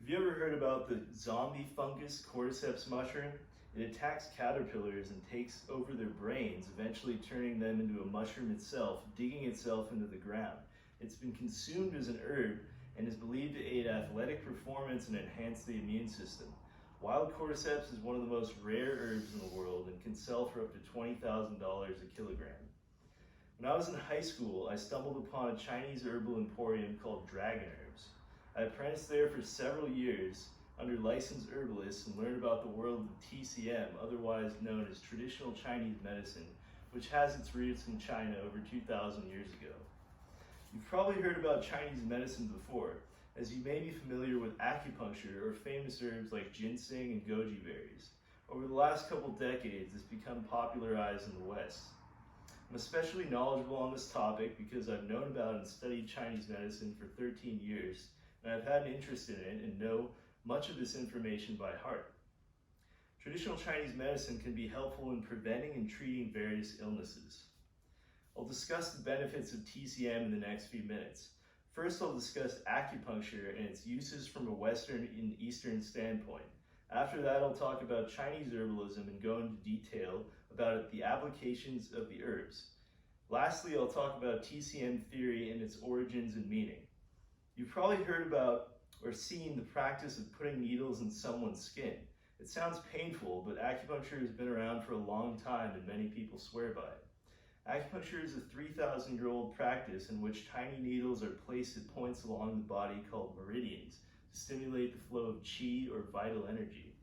Have you ever heard about the zombie fungus cordyceps mushroom? It attacks caterpillars and takes over their brains, eventually turning them into a mushroom itself, digging itself into the ground. It's been consumed as an herb and is believed to aid athletic performance and enhance the immune system. Wild cordyceps is one of the most rare herbs in the world and can sell for up to $20,000 a kilogram. When I was in high school, I stumbled upon a Chinese herbal emporium called Dragon Herbs. I apprenticed there for several years under licensed herbalists and learned about the world of TCM, otherwise known as traditional Chinese medicine, which has its roots in China over 2,000 years ago. You've probably heard about Chinese medicine before, as you may be familiar with acupuncture or famous herbs like ginseng and goji berries. Over the last couple decades, it's become popularized in the West. I'm especially knowledgeable on this topic because I've known about and studied Chinese medicine for 13 years, and I've had an interest in it and know much of this information by heart. Traditional Chinese medicine can be helpful in preventing and treating various illnesses. I'll discuss the benefits of TCM in the next few minutes. First, I'll discuss acupuncture and its uses from a Western and Eastern standpoint. After that, I'll talk about Chinese herbalism and go into detail about the applications of the herbs. Lastly, I'll talk about TCM theory and its origins and meaning. You've probably heard about or seen the practice of putting needles in someone's skin. It sounds painful, but acupuncture has been around for a long time and many people swear by it. Acupuncture is a 3,000-year-old practice in which tiny needles are placed at points along the body called meridians to stimulate the flow of qi or vital energy.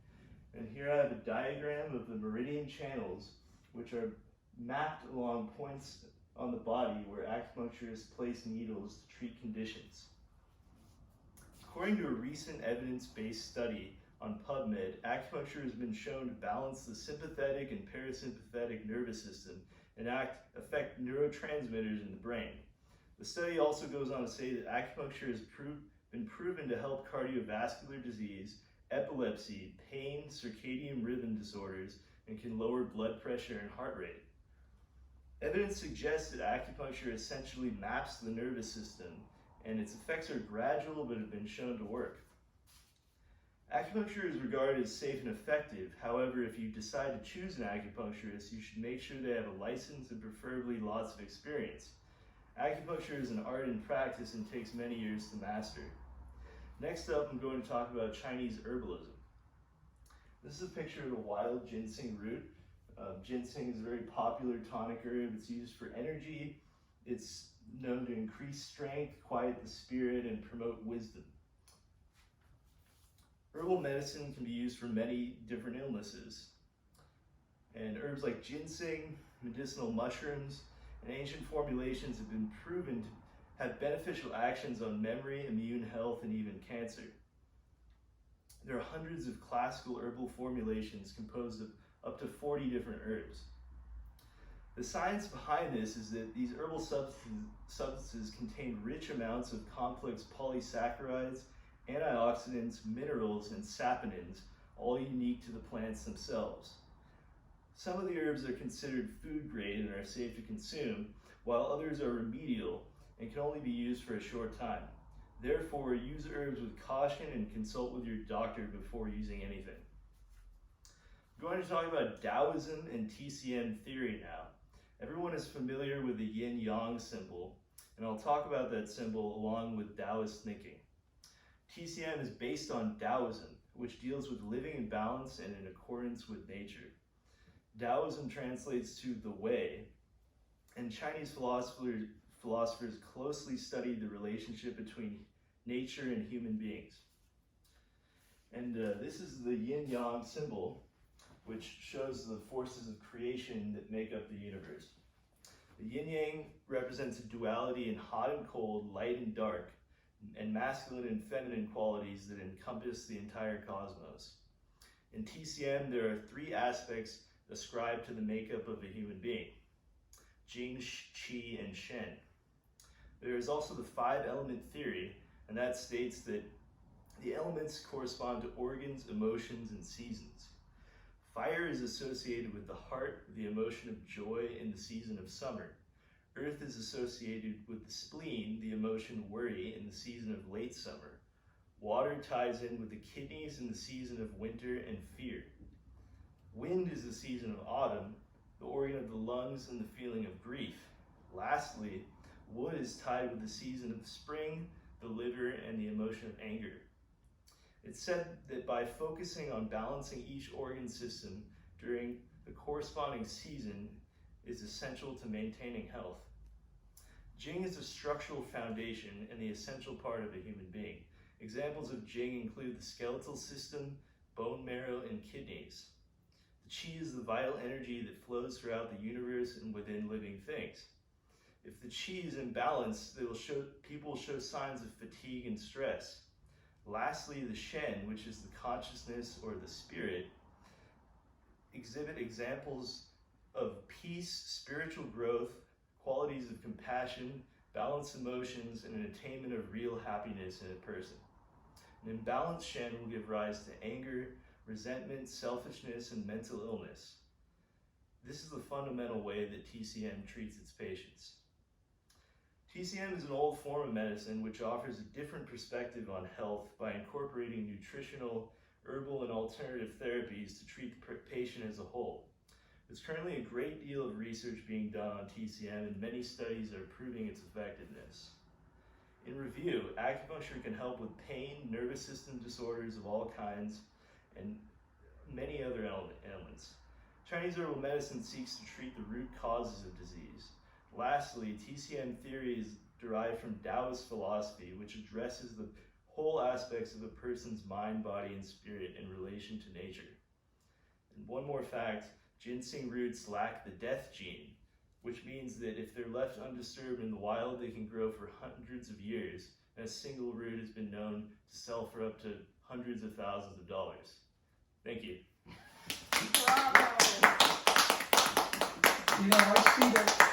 And here I have a diagram of the meridian channels, which are mapped along points on the body where acupuncturists place needles to treat conditions. According to a recent evidence-based study on PubMed, acupuncture has been shown to balance the sympathetic and parasympathetic nervous system and affect neurotransmitters in the brain. The study also goes on to say that acupuncture has been proven to help cardiovascular disease, epilepsy, pain, circadian rhythm disorders, and can lower blood pressure and heart rate. Evidence suggests that acupuncture essentially maps the nervous system, and its effects are gradual but have been shown to work. Acupuncture is regarded as safe and effective. However, if you decide to choose an acupuncturist, you should make sure they have a license and preferably lots of experience. Acupuncture is an art and practice and takes many years to master. Next up, I'm going to talk about Chinese herbalism. This is a picture of the wild ginseng root. Ginseng is a very popular tonic herb. It's used for energy. It's known to increase strength, quiet the spirit, and promote wisdom. Herbal medicine can be used for many different illnesses. And herbs like ginseng, medicinal mushrooms, and ancient formulations have been proven to have beneficial actions on memory, immune health, and even cancer. There are hundreds of classical herbal formulations composed of up to 40 different herbs. The science behind this is that these herbal substances contain rich amounts of complex polysaccharides, antioxidants, minerals, and saponins, all unique to the plants themselves. Some of the herbs are considered food grade and are safe to consume, while others are remedial and can only be used for a short time. Therefore, use herbs with caution and consult with your doctor before using anything. I'm going to talk about Taoism and TCM theory now. Everyone is familiar with the yin-yang symbol, and I'll talk about that symbol along with Taoist thinking. TCM is based on Taoism, which deals with living in balance and in accordance with nature. Taoism translates to the way, and Chinese philosophers closely studied the relationship between nature and human beings. And this is the yin-yang symbol, which shows the forces of creation that make up the universe. The yin-yang represents a duality in hot and cold, light and dark, and masculine and feminine qualities that encompass the entire cosmos. In TCM, there are three aspects ascribed to the makeup of a human being: Jing, Qi, and Shen. There is also the five-element theory, and that states that the elements correspond to organs, emotions, and seasons. Fire is associated with the heart, the emotion of joy in the season of summer. Earth is associated with the spleen, the emotion worry in the season of late summer. Water ties in with the kidneys in the season of winter and fear. Wind is the season of autumn, the organ of the lungs and the feeling of grief. Lastly, wood is tied with the season of spring, the liver, and the emotion of anger. It's said that by focusing on balancing each organ system during the corresponding season is essential to maintaining health. Jing is a structural foundation and the essential part of a human being. Examples of Jing include the skeletal system, bone marrow, and kidneys. The qi is the vital energy that flows throughout the universe and within living things. If the qi is imbalanced, people will show signs of fatigue and stress. Lastly, the shen, which is the consciousness or the spirit, exhibit examples of peace, spiritual growth, qualities of compassion, balanced emotions, and an attainment of real happiness in a person. An imbalanced shen will give rise to anger, resentment, selfishness, and mental illness. This is the fundamental way that TCM treats its patients. TCM is an old form of medicine which offers a different perspective on health by incorporating nutritional, herbal, and alternative therapies to treat the patient as a whole. There's currently a great deal of research being done on TCM, and many studies are proving its effectiveness. In review, acupuncture can help with pain, nervous system disorders of all kinds, and many other ailments. Chinese herbal medicine seeks to treat the root causes of disease. Lastly, TCM theory is derived from Taoist philosophy, which addresses the whole aspects of a person's mind, body, and spirit in relation to nature. And one more fact, ginseng roots lack the death gene, which means that if they're left undisturbed in the wild, they can grow for hundreds of years, and a single root has been known to sell for up to hundreds of thousands of dollars. Thank you. Bravo! I see that